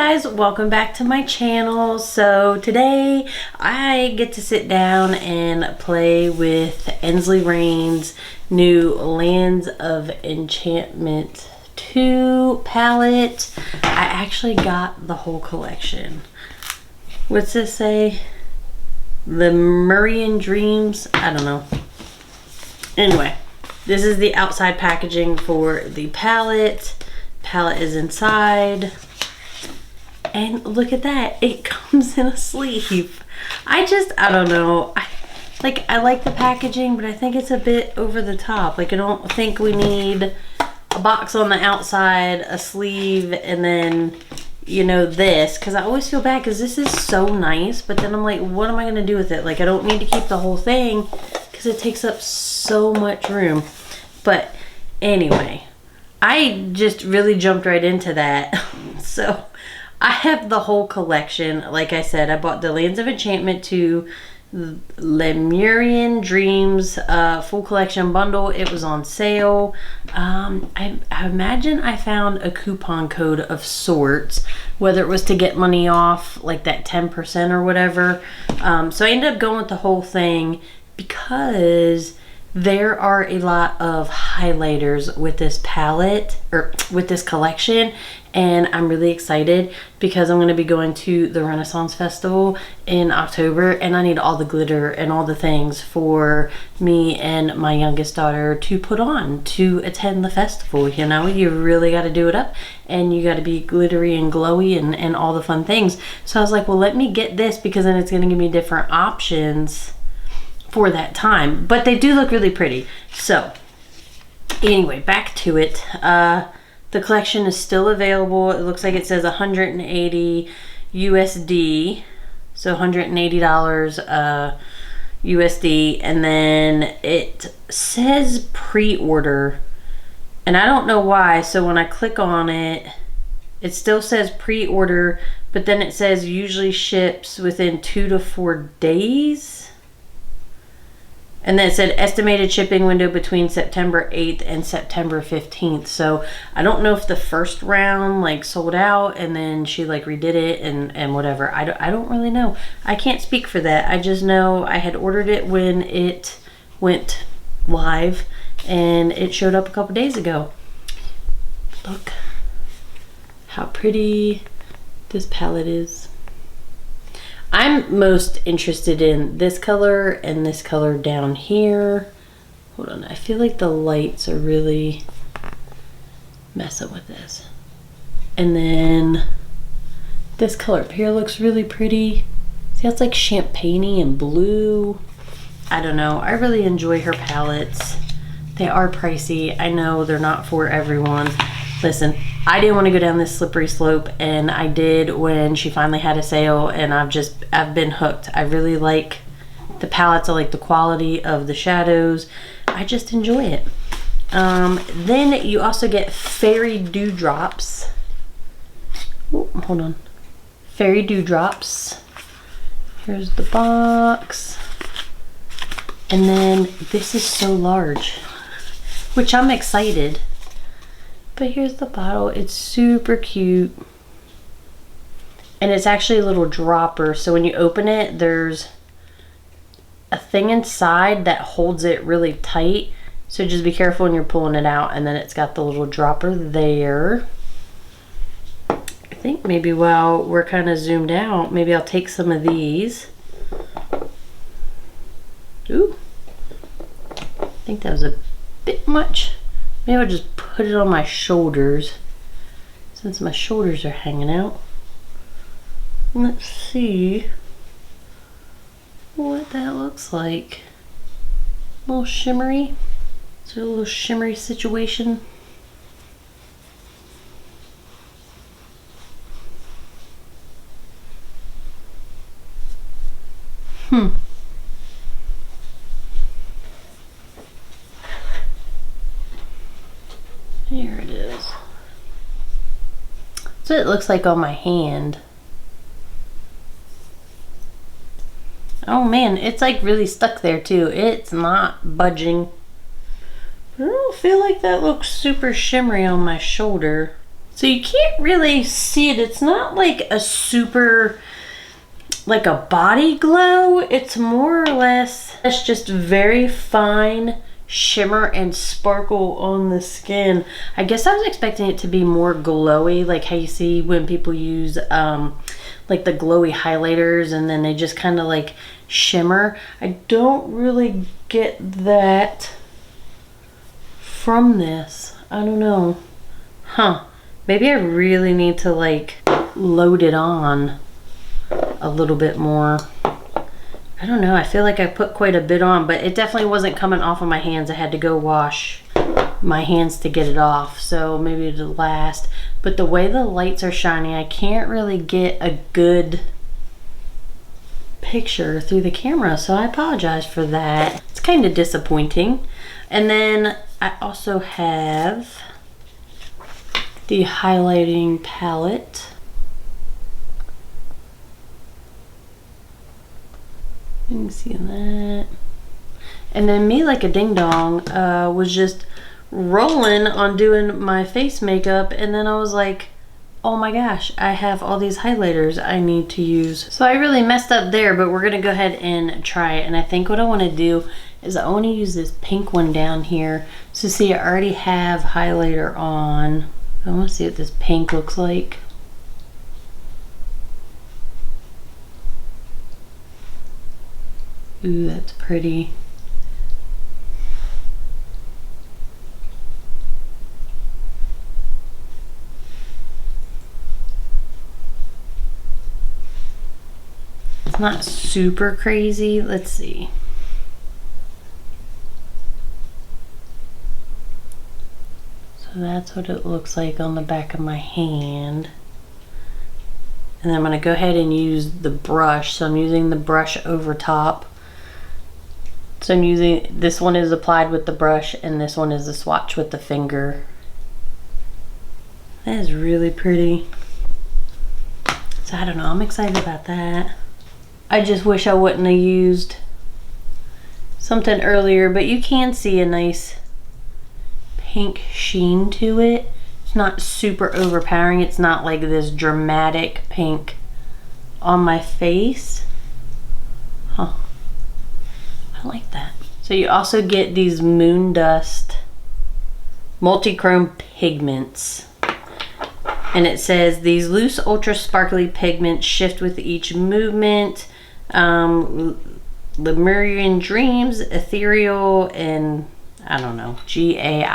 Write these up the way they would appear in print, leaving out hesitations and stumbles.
guys, welcome back to my channel. So today I get to sit down and play with Ensley new Lands of Enchantment 2 palette. I actually got the whole collection. What's this say? Lemurian Dreams? I don't know. Anyway, this is the outside packaging for the palette. Palette is inside. And look at that, it comes in a sleeve. I don't know. I like the packaging, but I think it's a bit over the top. Like, I don't think we need a box on the outside, a sleeve, and then, you know, this. Because I always feel bad because this is so nice, but then I'm like, what am I going to do with it? Like, I don't need to keep the whole thing because it takes up so much room. But anyway, I just really jumped right into that. So I have the whole collection. Like I said, I bought the Lands of Enchantment 2 Lemurian Dreams full collection bundle. It was on sale. I imagine I found a coupon code of sorts, whether it was to get money off, like that 10% or whatever. So I ended up going with the whole thing because there are a lot of highlighters with this palette, or with this collection, and I'm really excited because I'm going to be going to the Renaissance Festival in October, and I need all the glitter and all the things for me and my youngest daughter to put on to attend the festival. You know, you really got to do it up, and you got to be glittery and glowy and all the fun things. So I was like, well, let me get this because then it's going to give me different options for that time, but they do look really pretty. So anyway, back to it. The collection is still available. It looks like it says 180 USD, so $180 USD, and then it says pre-order, and I don't know why. So when I click on it, it still says pre-order, but then it says usually ships within 2 to 4 days. And then it said estimated shipping window between September 8th and September 15th. So I don't know if the first round like sold out and then she like redid it and whatever. I don't really know. I can't speak for that. I just know I had ordered it when it went live and it showed up a couple days ago. Look how pretty this palette is. I'm most interested in this color and this color down here. Hold on, I feel like the lights are really messing with this. And then this color up here looks really pretty. See, it's like champagne-y and blue. I don't know, I really enjoy her palettes. They are pricey. I know they're not for everyone. Listen, I didn't want to go down this slippery slope, and I did when she finally had a sale, and I've been hooked. I really like the palettes. I like the quality of the shadows. I just enjoy it. Then you also get Fairy Dewdrops. Oh, hold on. Fairy Dewdrops. Here's the box. And then this is so large, which I'm excited. But here's the bottle. It's super cute. And it's actually a little dropper. So when you open it, there's a thing inside that holds it really tight. So just be careful when you're pulling it out. And then it's got the little dropper there. I think maybe while we're kind of zoomed out, maybe I'll take some of these. Ooh. I think that was a bit much. Maybe I'll just put it on my shoulders since my shoulders are hanging out. Let's see what that looks like. A little shimmery. Is there a little shimmery situation? Here it is. That's what it looks like on my hand. Oh man, it's like really stuck there too. It's not budging. I don't feel like that looks super shimmery on my shoulder. So you can't really see it. It's not like a super, like a body glow. It's more or less, it's just very fine shimmer and sparkle on the skin. I guess I was expecting it to be more glowy, like how you see when people use like the glowy highlighters and then they just kind of like shimmer. I don't really get that from this. I don't know. Huh. Maybe I really need to like load it on a little bit more. I don't know. I feel like I put quite a bit on, but it definitely wasn't coming off of my hands. I had to go wash my hands to get it off, so maybe it'll last. But the way the lights are shining, I can't really get a good picture through the camera, so I apologize for that. It's kind of disappointing. And then I also have the highlighting palette. You can see that. And then me like a ding dong was just rolling on doing my face makeup, and then I was like, oh my gosh, I have all these highlighters I need to use. So I really messed up there, but we're gonna go ahead and try it. And I think what I wanna do is I wanna use this pink one down here. So see, I already have highlighter on. I wanna see what this pink looks like. Ooh, that's pretty. It's not super crazy. Let's see. So that's what it looks like on the back of my hand. And then I'm going to go ahead and use the brush. So I'm using the brush over top. So I'm using, this one is applied with the brush and this one is a swatch with the finger. That is really pretty. So I don't know, I'm excited about that. I just wish I wouldn't have used something earlier, but you can see a nice pink sheen to it. It's not super overpowering. It's not like this dramatic pink on my face. Huh. I like that. So you also get these moon dust multi-chrome pigments. And it says these loose ultra sparkly pigments shift with each movement. Lemurian dreams, ethereal, and I don't know, Gaia,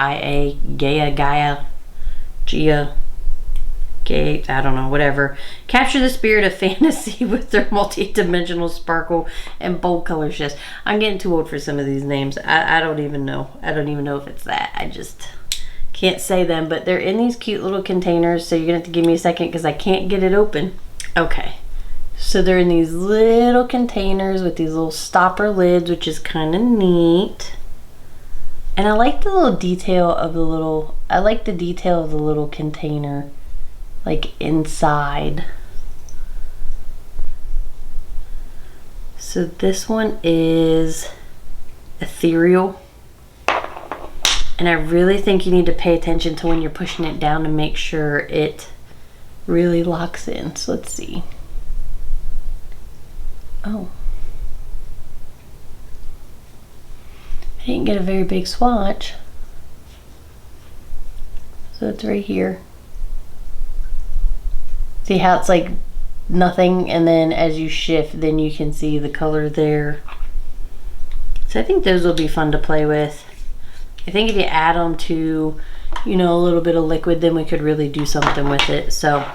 I don't know, whatever. Capture the spirit of fantasy with their multi-dimensional sparkle and bold color shifts. I'm getting too old for some of these names. I don't even know. I don't even know if it's that. I just can't say them, but they're in these cute little containers, so you're gonna have to give me a second because I can't get it open. Okay, so they're in these little containers with these little stopper lids, which is kind of neat. And I like the little detail of the little, I like the detail of the little container, like inside. So this one is ethereal. And I really think you need to pay attention to when you're pushing it down to make sure it really locks in. So let's see. Oh. I didn't get a very big swatch. So it's right here. See how it's like nothing, and then as you shift, then you can see the color there. So I think those will be fun to play with. I think if you add them to, you know, a little bit of liquid, then we could really do something with it. So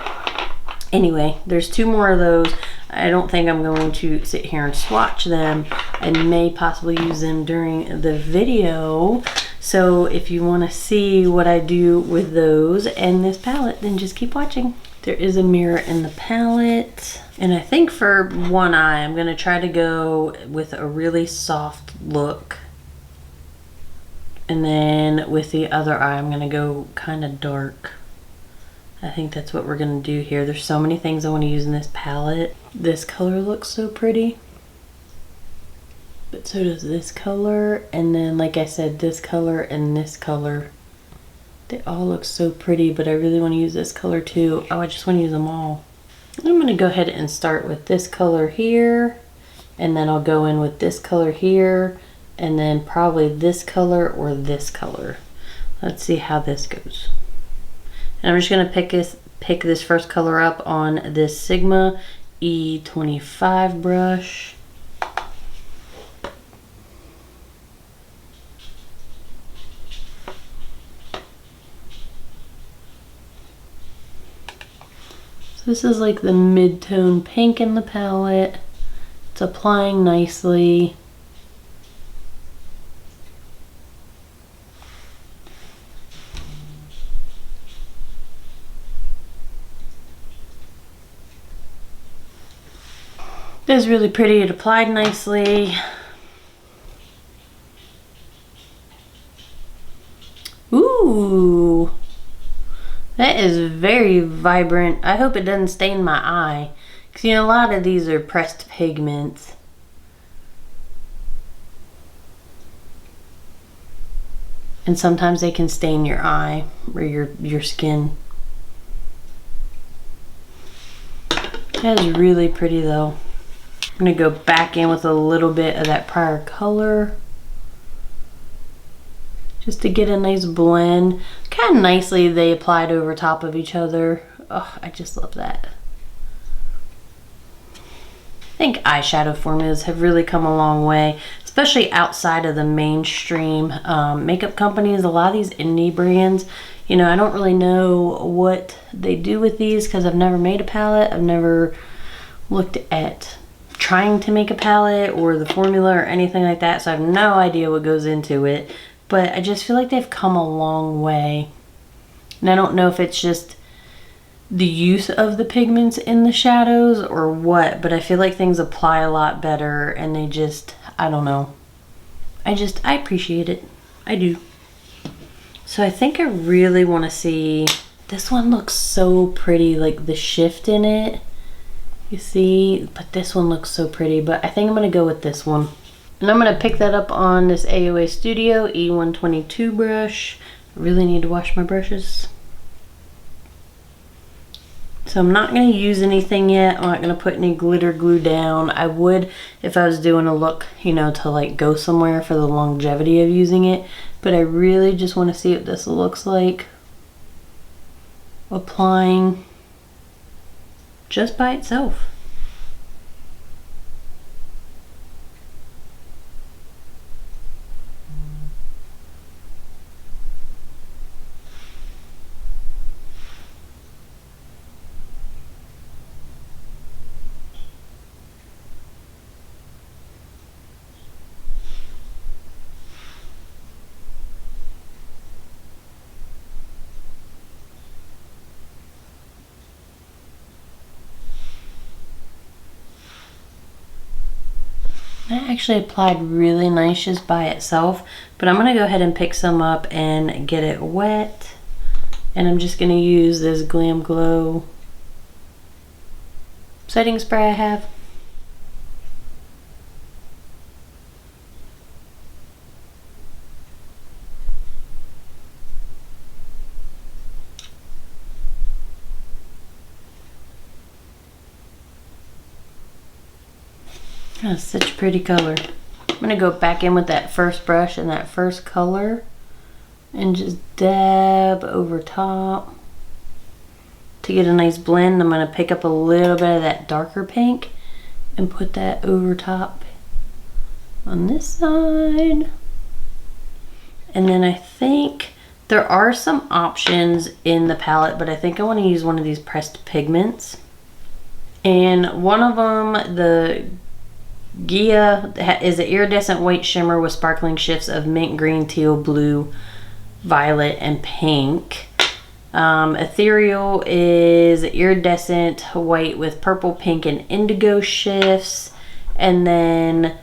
anyway, there's 2 more of those. I don't think I'm going to sit here and swatch them. I may possibly use them during the video. So if you want to see what I do with those and this palette, then just keep watching. There is a mirror in the palette. And I think for one eye, I'm going to try to go with a really soft look. And then with the other eye, I'm going to go kind of dark. I think that's what we're going to do here. There's so many things I want to use in this palette. This color looks so pretty. But so does this color. And then, like I said, this color and this color. They all look so pretty, but I really want to use this color too. Oh, I just want to use them all. I'm going to go ahead and start with this color here, and then I'll go in with this color here, and then probably this color or this color. Let's see how this goes. And I'm just going to pick this first color up on this Sigma E25 brush. So this is like the mid-tone pink in the palette. It's applying nicely. This is really pretty. It applied nicely. Ooh. That is very vibrant. I hope it doesn't stain my eye. Because, you know, a lot of these are pressed pigments. And sometimes they can stain your eye or your skin. That is really pretty though. I'm going to go back in with a little bit of that prior color, just to get a nice blend. Kind of nicely they applied over top of each other. Oh, I just love that. I think eyeshadow formulas have really come a long way, especially outside of the mainstream makeup companies. A lot of these indie brands, you know, I don't really know what they do with these because I've never made a palette. I've never looked at trying to make a palette or the formula or anything like that, so I have no idea what goes into it. But I just feel like they've come a long way. And I don't know if it's just the use of the pigments in the shadows or what, but I feel like things apply a lot better and they just, I don't know. I appreciate it. I do. So I think I really want to see, this one looks so pretty, like the shift in it. You see, but this one looks so pretty, but I think I'm going to go with this one. And I'm going to pick that up on this AOA Studio E122 brush. I really need to wash my brushes. So I'm not going to use anything yet. I'm not going to put any glitter glue down. I would if I was doing a look, you know, to like go somewhere for the longevity of using it. But I really just want to see what this looks like applying just by itself. That actually applied really nice just by itself, but I'm gonna go ahead and pick some up and get it wet. And I'm just gonna use this Glam Glow setting spray I have. Oh, such a pretty color. I'm gonna go back in with that first brush and that first color and just dab over top to get a nice blend. I'm gonna pick up a little bit of that darker pink and put that over top on this side. And then I think there are some options in the palette, but I think I want to use one of these pressed pigments. And one of them, the Gia, is an iridescent white shimmer with sparkling shifts of mint, green, teal, blue, violet, and pink. Ethereal is iridescent white with purple, pink, and indigo shifts. And then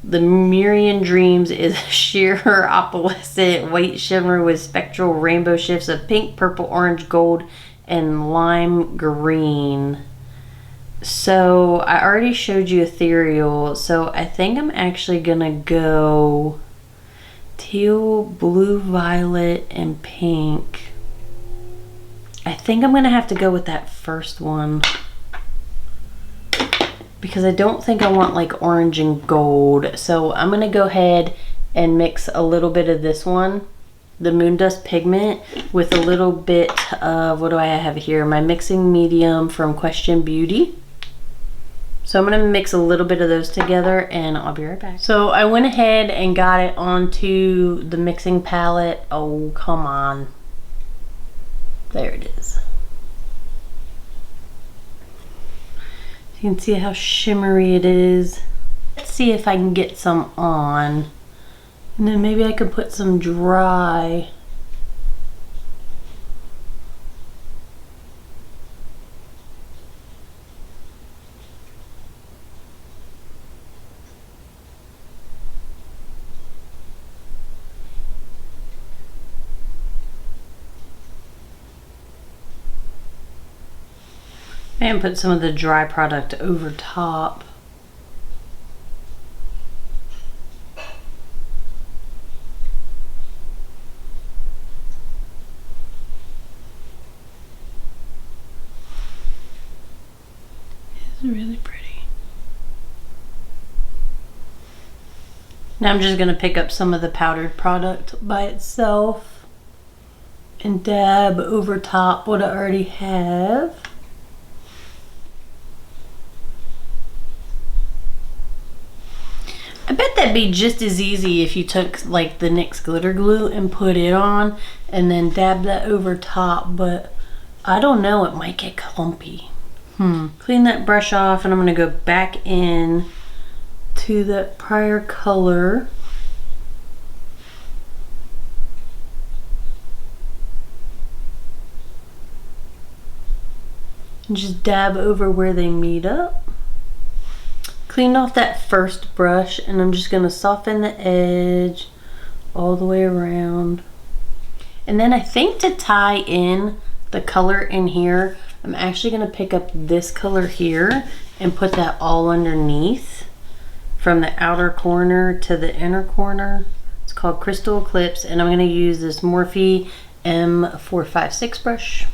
the Murian Dreams is sheer opalescent white shimmer with spectral rainbow shifts of pink, purple, orange, gold, and lime green. So I already showed you Ethereal, so I think I'm actually gonna go teal, blue, violet, and pink. I think I'm gonna have to go with that first one because I don't think I want like orange and gold. So I'm gonna go ahead and mix a little bit of this one, the Moon Dust pigment, with a little bit of, what do I have here? My mixing medium from Question Beauty. So I'm gonna mix a little bit of those together and I'll be right back. So I went ahead and got it onto the mixing palette. Oh, come on. There it is. You can see how shimmery it is. Let's see if I can get some on. And then maybe I could put some dry. And put some of the dry product over top. It's really pretty. Now I'm just going to pick up some of the powdered product by itself and dab over top what I already have. I bet that'd be just as easy if you took like the NYX glitter glue and put it on and then dab that over top, but I don't know, it might get clumpy. Clean that brush off and I'm gonna go back in to that prior color. And just dab over where they meet up. Cleaned off that first brush and I'm just gonna soften the edge all the way around. And then I think to tie in the color in here, I'm actually gonna pick up this color here and put that all underneath from the outer corner to the inner corner. It's called Crystal Eclipse and I'm gonna use this Morphe M456 brush.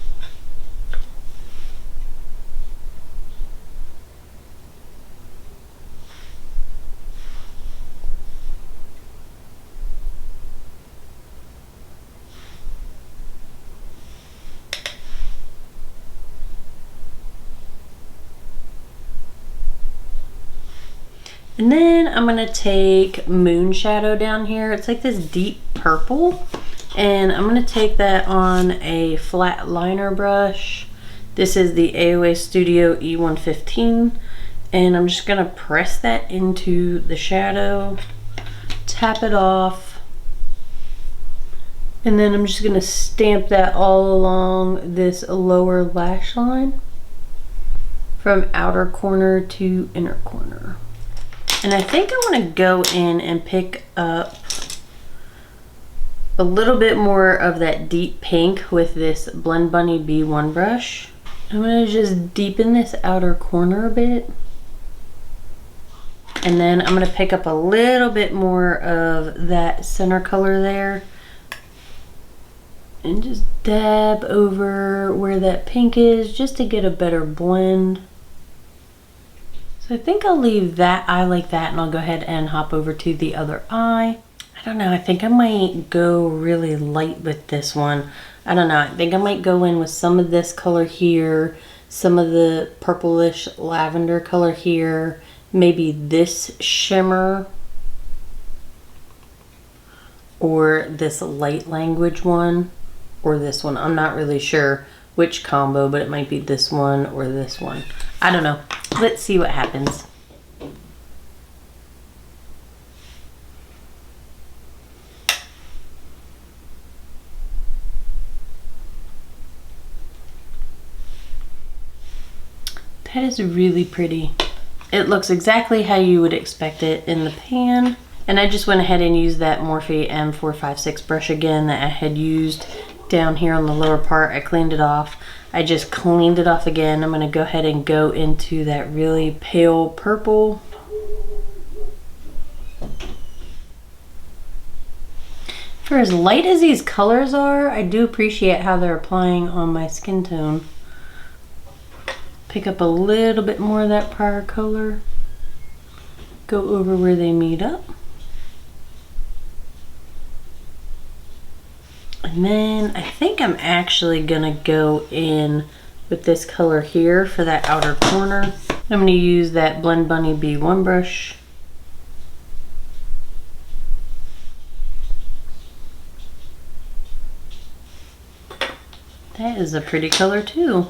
And then I'm gonna take Moon Shadow down here. It's like this deep purple. And I'm gonna take that on a flat liner brush. This is the AOA Studio E115. And I'm just gonna press that into the shadow, tap it off. And then I'm just gonna stamp that all along this lower lash line from outer corner to inner corner. And I think I want to go in and pick up a little bit more of that deep pink with this Blend Bunny B1 brush. I'm going to just deepen this outer corner a bit. And then I'm going to pick up a little bit more of that center color there. And just dab over where that pink is just to get a better blend. So I think I'll leave that eye like that and I'll go ahead and hop over to the other eye. I don't know, I think I might go really light with this one. I don't know, I think I might go in with some of this color here, some of the purplish lavender color here, maybe this shimmer, or this light language one, or this one. I'm not really sure which combo, but it might be this one or this one. I don't know. Let's see what happens. That is really pretty. It looks exactly how you would expect it in the pan. And I just went ahead and used that Morphe M456 brush again that I had used down here on the lower part. I cleaned it off. I just cleaned it off again. I'm going to go ahead and go into that really pale purple. For as light as these colors are, I do appreciate how they're applying on my skin tone. Pick up a little bit more of that prior color. Go over where they meet up. And then I think I'm actually gonna go in with this color here for that outer corner. I'm gonna use that Blend Bunny B1 brush. That is a pretty color too.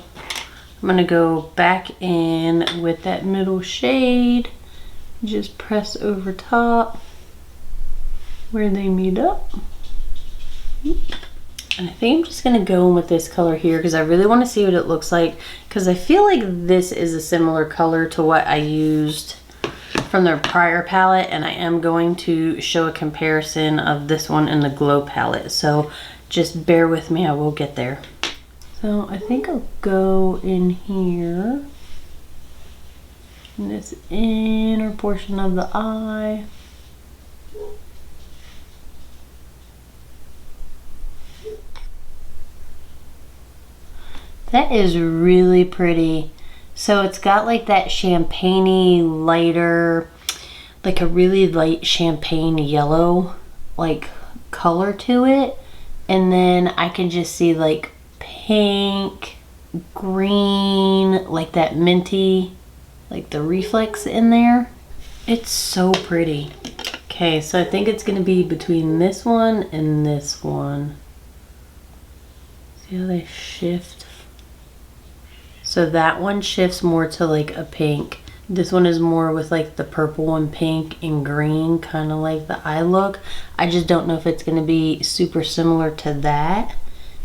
I'm gonna go back in with that middle shade. Just press over top where they meet up. And I think I'm just gonna go in with this color here because I really want to see what it looks like, because I feel like this is a similar color to what I used from their prior palette, and I am going to show a comparison of this one and the Glow palette, so just bear with me, I will get there. So I think I'll go in here in this inner portion of the eye. That is really pretty. So it's got like that champagne-y, lighter, like a really light champagne yellow like color to it. And then I can just see like pink, green, like that minty, like the reflex in there. It's so pretty. Okay, so I think it's gonna be between this one and this one. See how they shift? So that one shifts more to like a pink. This one is more with like the purple and pink and green, kind of like the eye look. I just don't know if it's gonna be super similar to that.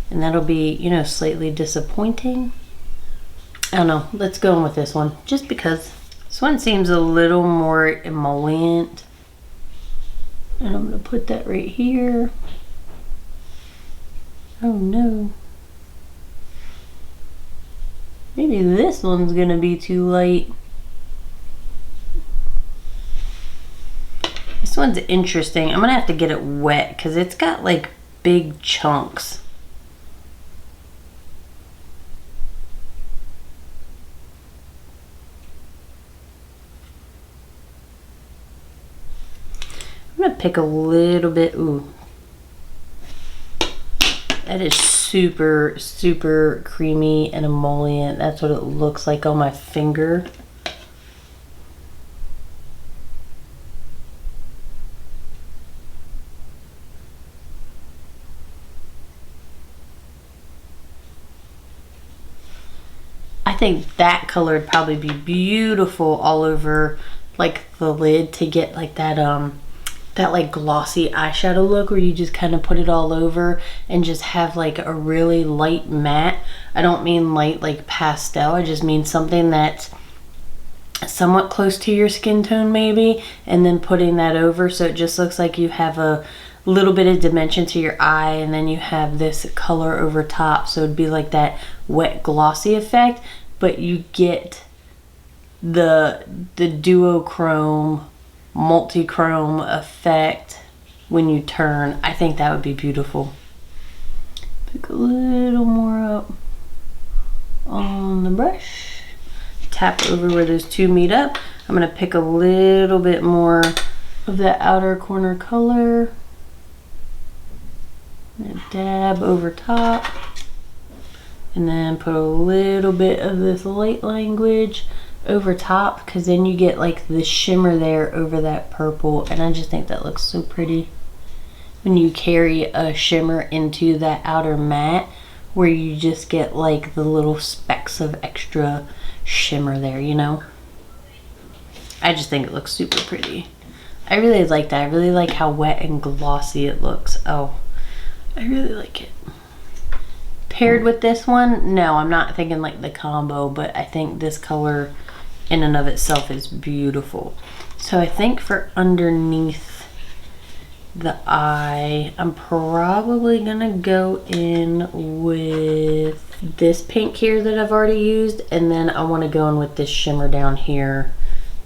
And that'll be, you know, slightly disappointing. I don't know, let's go in with this one, just because. This one seems a little more emollient. And I'm gonna put that right here. Oh no. Maybe this one's gonna be too light. This one's interesting. I'm gonna have to get it wet because it's got like big chunks. I'm gonna pick a little bit. Ooh, that is super, super creamy and emollient. That's what it looks like on my finger. I think that color would probably be beautiful all over like the lid to get like that that like glossy eyeshadow look where you just kind of put it all over and just have like a really light matte. I don't mean light like pastel, I just mean something that's somewhat close to your skin tone maybe, and then putting that over so it just looks like you have a little bit of dimension to your eye, and then you have this color over top, so it'd be like that wet glossy effect, but you get the duochrome multi-chrome effect when you turn. I think that would be beautiful. Pick a little more up on the brush, tap over where those two meet up. I'm gonna pick a little bit more of that outer corner color and dab over top, and then put a little bit of this light language over top, because then you get like the shimmer there over that purple, and I just think that looks so pretty when you carry a shimmer into that outer matte where you just get like the little specks of extra shimmer there, you know. I just think it looks super pretty. I really like that. I really like how wet and glossy it looks. Oh, I really like it. Paired with this one, no, I'm not thinking like the combo, but I think this color in and of itself is beautiful. So I think for underneath the eye, I'm probably gonna go in with this pink here that I've already used, and then I want to go in with this shimmer down here,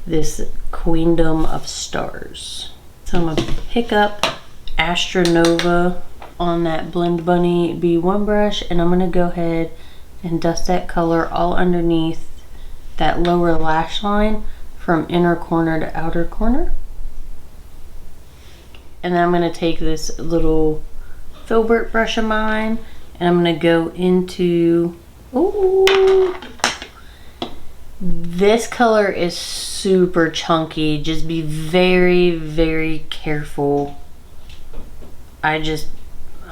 this Queendom of Stars. So I'm gonna pick up Astronova on that Blend Bunny B1 brush, and I'm going to go ahead and dust that color all underneath that lower lash line from inner corner to outer corner. And then I'm going to take this little filbert brush of mine, and I'm going to go into, ooh, this color is super chunky. Just be very, very careful. I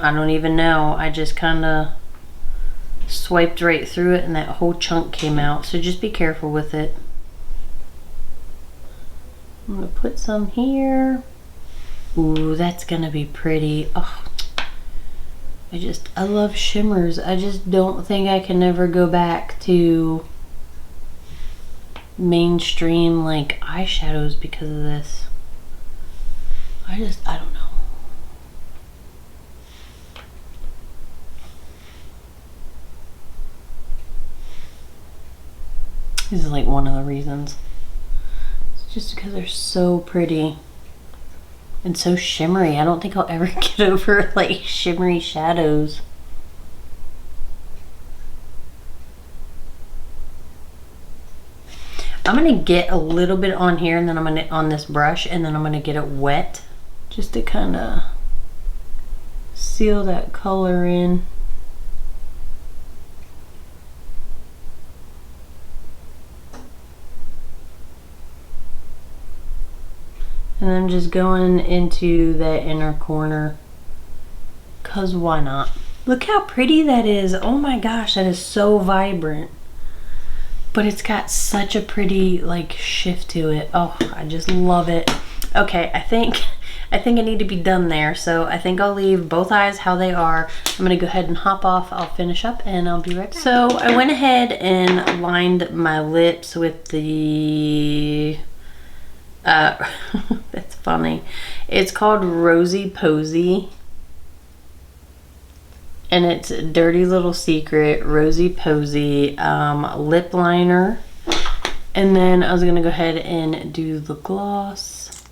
don't even know. I just kind of swiped right through it and that whole chunk came out. So just be careful with it. I'm going to put some here. Ooh, that's going to be pretty. Oh, I love shimmers. I just don't think I can ever go back to mainstream like eyeshadows because of this. I don't know. This is like one of the reasons. It's just because they're so pretty and so shimmery. I don't think I'll ever get over like shimmery shadows. I'm gonna get a little bit on here, and then I'm gonna on this brush, and then I'm gonna get it wet just to kind of seal that color in. And I'm just going into that inner corner, cause why not? Look how pretty that is. Oh my gosh, that is so vibrant. But it's got such a pretty like shift to it. Oh, I just love it. Okay, I think I need to be done there. So I think I'll leave both eyes how they are. I'm gonna go ahead and hop off. I'll finish up and I'll be right back. So I went ahead and lined my lips with the that's funny. It's called Rosy Posy. And it's Dirty Little Secret Rosy Posy lip liner. And then I was gonna go ahead and do the gloss.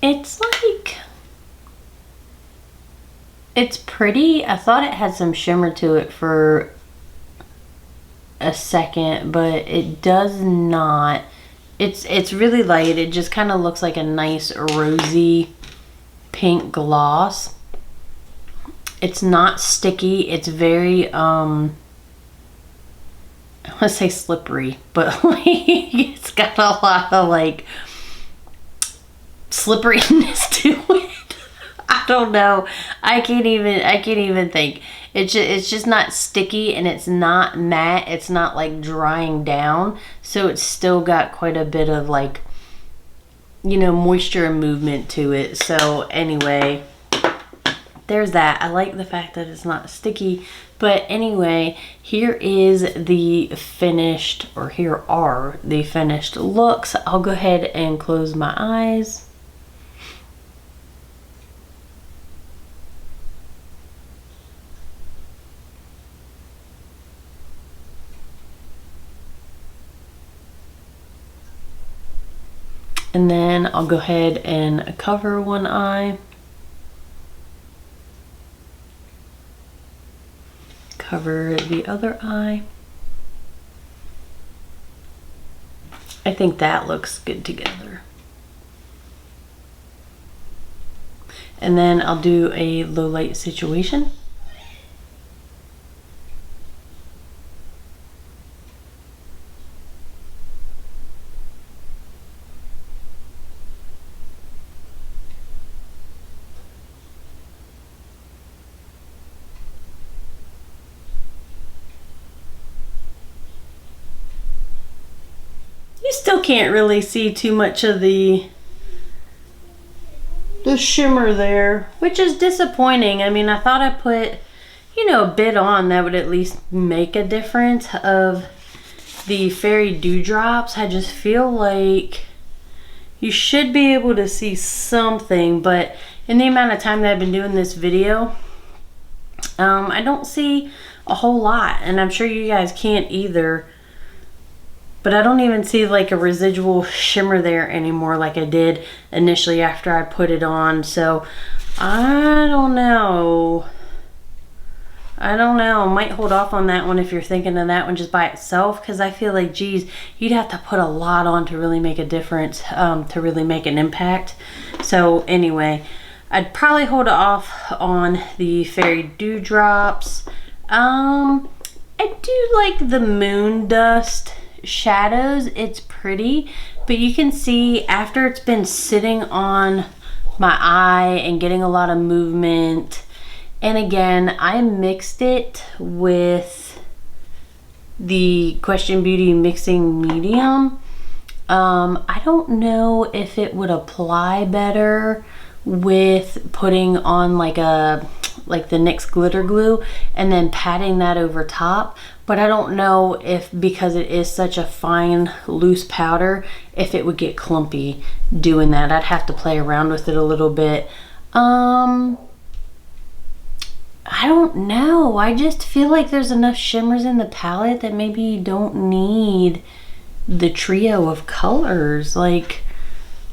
It's like, it's pretty. I thought it had some shimmer to it for a second, but it does not. It's really light. It just kind of looks like a nice rosy pink gloss. It's not sticky. It's very I want to say slippery, but like it's got a lot of like slipperiness to it. I don't know. I can't even think. It's just not sticky, and it's not matte. It's not like drying down. So it's still got quite a bit of like, you know, moisture and movement to it. So anyway, there's that. I like the fact that it's not sticky. But anyway, here is the finished, or here are the finished looks. I'll go ahead and close my eyes. And then I'll go ahead and cover one eye. Cover the other eye. I think that looks good together. And then I'll do a low light situation. Still can't really see too much of the shimmer there, which is disappointing. I mean, I thought I put, you know, a bit on that would at least make a difference of the fairy dewdrops. I just feel like you should be able to see something, but in the amount of time that I've been doing this video, I don't see a whole lot, and I'm sure you guys can't either. but I don't even see like a residual shimmer there anymore like I did initially after I put it on. So I don't know. Might hold off on that one if you're thinking of that one just by itself, because I feel like, geez, you'd have to put a lot on to really make a difference, to really make an impact. So anyway, I'd probably hold off on the Fairy Dewdrops. I do like the Moon Dust shadows. It's pretty, but you can see after it's been sitting on my eye and getting a lot of movement, and again, I mixed it with the Question Beauty Mixing Medium. I don't know if it would apply better with putting on like the NYX glitter glue and then patting that over top, but I don't know if, because it is such a fine loose powder, if it would get clumpy doing that. I'd have to play around with it a little bit. I don't know. I just feel like there's enough shimmers in the palette that maybe you don't need the trio of colors. Like,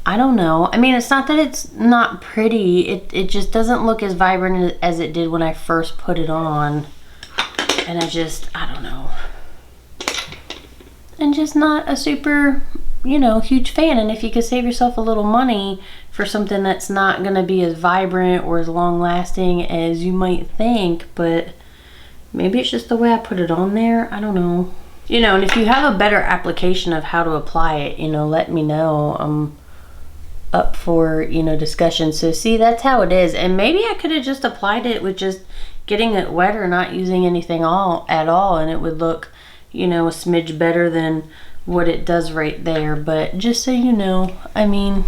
I don't know. I mean, it's not that it's not pretty. It just doesn't look as vibrant as it did when I first put it on. And I don't know. I'm just not a super, huge fan. And if you could save yourself a little money for something that's not going to be as vibrant or as long lasting as you might think, but maybe it's just the way I put it on there. I don't know. And if you have a better application of how to apply it, let me know. I'm up for, discussion. So see, that's how it is. And maybe I could have just applied it with just getting it wet or not using anything at all, and it would look, a smidge better than what it does right there. But just so you know, I mean,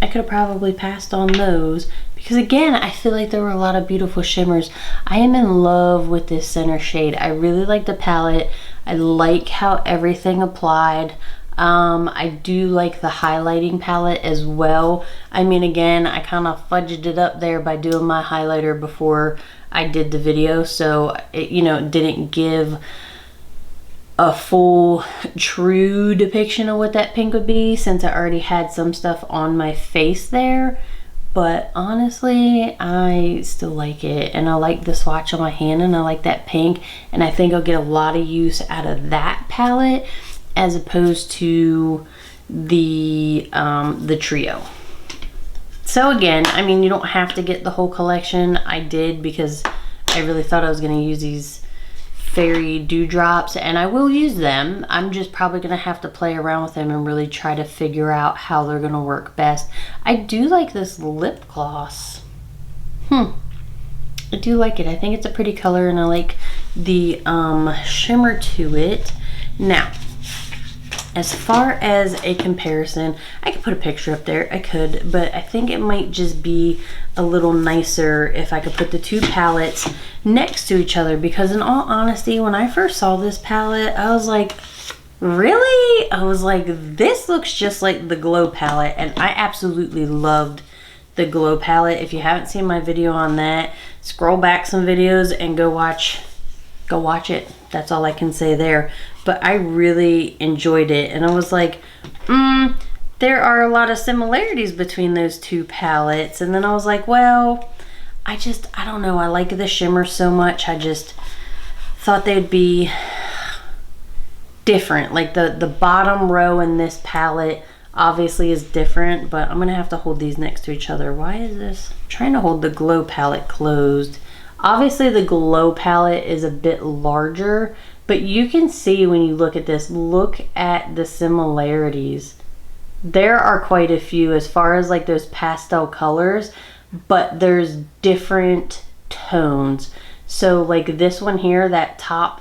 I could have probably passed on those because, again, I feel like there were a lot of beautiful shimmers. I am in love with this center shade. I really like the palette. I like how everything applied. I do like the highlighting palette as well. I mean, again, I kind of fudged it up there by doing my highlighter before I did the video, so it, it didn't give a full true depiction of what that pink would be, since I already had some stuff on my face there. But honestly, I still like it, and I like the swatch on my hand, and I like that pink, and I think I'll get a lot of use out of that palette as opposed to the trio. So again, I mean, you don't have to get the whole collection. I did because I really thought I was going to use these Fairy Dewdrops, and I will use them. I'm just probably going to have to play around with them and really try to figure out how they're going to work best. I do like this lip gloss. I do like it. I think it's a pretty color, and I like the shimmer to it. Now, as far as a comparison, I could put a picture up there, I could, but I think it might just be a little nicer if I could put the two palettes next to each other, because in all honesty, when I first saw this palette, I was like, really? I was like, this looks just like the Glow palette, and I absolutely loved the Glow palette. If you haven't seen my video on that, scroll back some videos and go watch it. That's all I can say there. But I really enjoyed it, and I was like, there are a lot of similarities between those two palettes. And then I was like, well, I don't know, I like the shimmer so much, I just thought they'd be different. Like the bottom row in this palette obviously is different, but I'm gonna have to hold these next to each other. Why is this? I'm trying to hold the Glow palette closed. Obviously the Glow palette is a bit larger, but you can see when you look at this, look at the similarities. There are quite a few as far as like those pastel colors, but there's different tones. So like this one here, that top,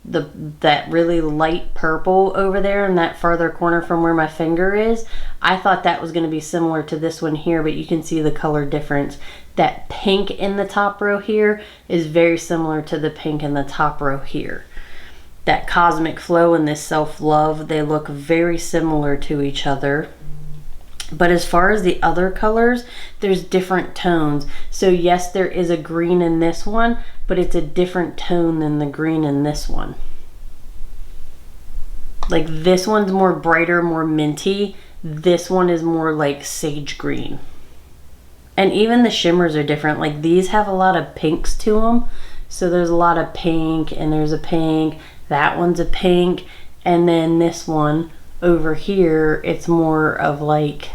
that really light purple over there in that farther corner from where my finger is, I thought that was going to be similar to this one here, but you can see the color difference. That pink in the top row here is very similar to the pink in the top row here. That Cosmic Flow and this Self-Love, they look very similar to each other. But as far as the other colors, there's different tones. So yes, there is a green in this one, but it's a different tone than the green in this one. Like this one's more brighter, more minty. This one is more like sage green. And even the shimmers are different. Like these have a lot of pinks to them. So there's a lot of pink, and there's a pink. That one's a pink. And then this one over here, it's more of like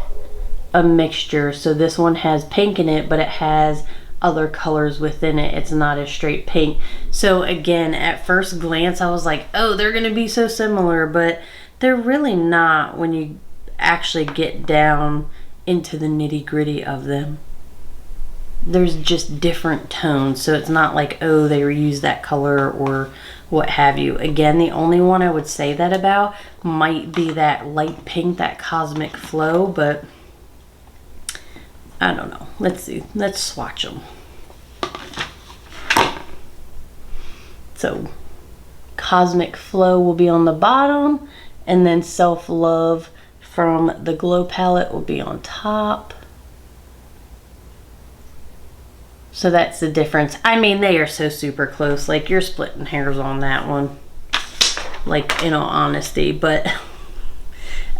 a mixture. So this one has pink in it, but it has other colors within it. It's not a straight pink. So again, at first glance, I was like, oh, they're gonna be so similar, but they're really not when you actually get down into the nitty-gritty of them. There's just different tones, so it's not like, oh, they reused that color or what have you. Again, the only one I would say that about might be that light pink, that Cosmic Flow, but I don't know. Let's see. Let's swatch them. So Cosmic Flow will be on the bottom, and then Self Love from the Glow palette will be on top. So that's the difference. I mean, they are so super close. Like, you're splitting hairs on that one. Like, in all honesty. But,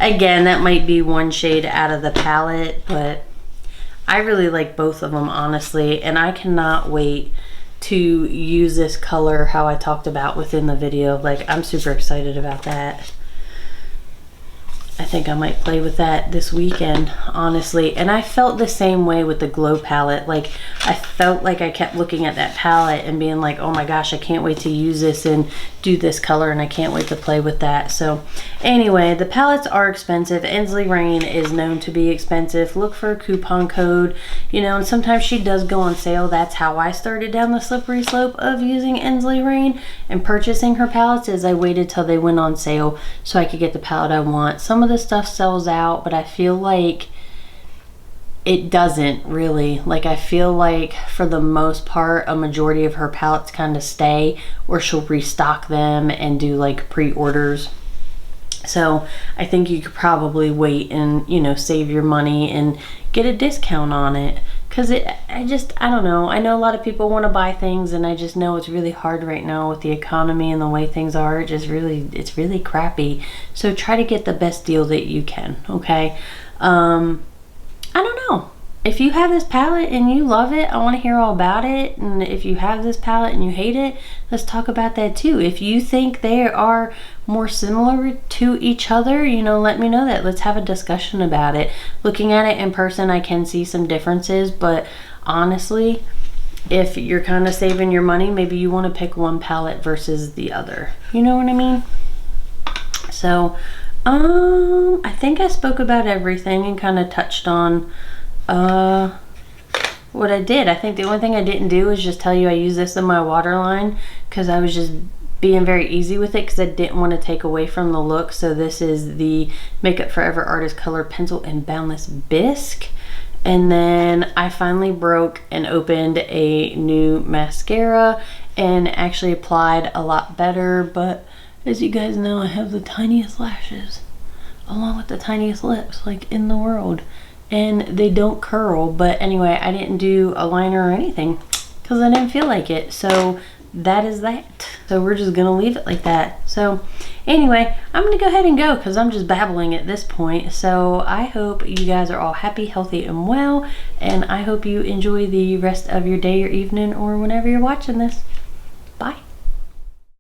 again, that might be one shade out of the palette. But I really like both of them, honestly. And I cannot wait to use this color how I talked about within the video. Like, I'm super excited about that. I think I might play with that this weekend, honestly. And I felt the same way with the Glow palette. Like, I felt like I kept looking at that palette and being like, oh my gosh, I can't wait to use this and do this color, and I can't wait to play with that. So anyway, the palettes are expensive. Ensley Rain is known to be expensive. Look for a coupon code, you know, and sometimes she does go on sale. That's how I started down the slippery slope of using Ensley Rain and purchasing her palettes, is I waited till they went on sale so I could get the palette I want. Some of the stuff sells out, but I feel like it doesn't really. Like, I feel like for the most part, a majority of her palettes kind of stay, or she'll restock them and do like pre-orders. So I think you could probably wait and, you know, save your money and get a discount on it. Because I don't know. I know a lot of people want to buy things, and I just know it's really hard right now with the economy and the way things are. It's really crappy. So try to get the best deal that you can, okay? I don't know. If you have this palette and you love it, I want to hear all about it. And if you have this palette and you hate it, let's talk about that too. If you think they are more similar to each other, you know, let me know that. Let's have a discussion about it. Looking at it in person, I can see some differences, but honestly, if you're kind of saving your money, maybe you want to pick one palette versus the other. You know what I mean? So, I think I spoke about everything and kind of touched on what I did. I think the only thing I didn't do is just tell you I use this in my waterline, because I was just being very easy with it because I didn't want to take away from the look. So this is the Makeup Forever Artist Color Pencil in Boundless Bisque. And then I finally broke and opened a new mascara and actually applied a lot better. But as you guys know, I have the tiniest lashes along with the tiniest lips like in the world, and they don't curl. But anyway, I didn't do a liner or anything because I didn't feel like it. So that is that. So we're just gonna leave it like that. So anyway, I'm gonna go ahead and go because I'm just babbling at this point. So I hope you guys are all happy, healthy, and well, and I hope you enjoy the rest of your day or evening or whenever you're watching this.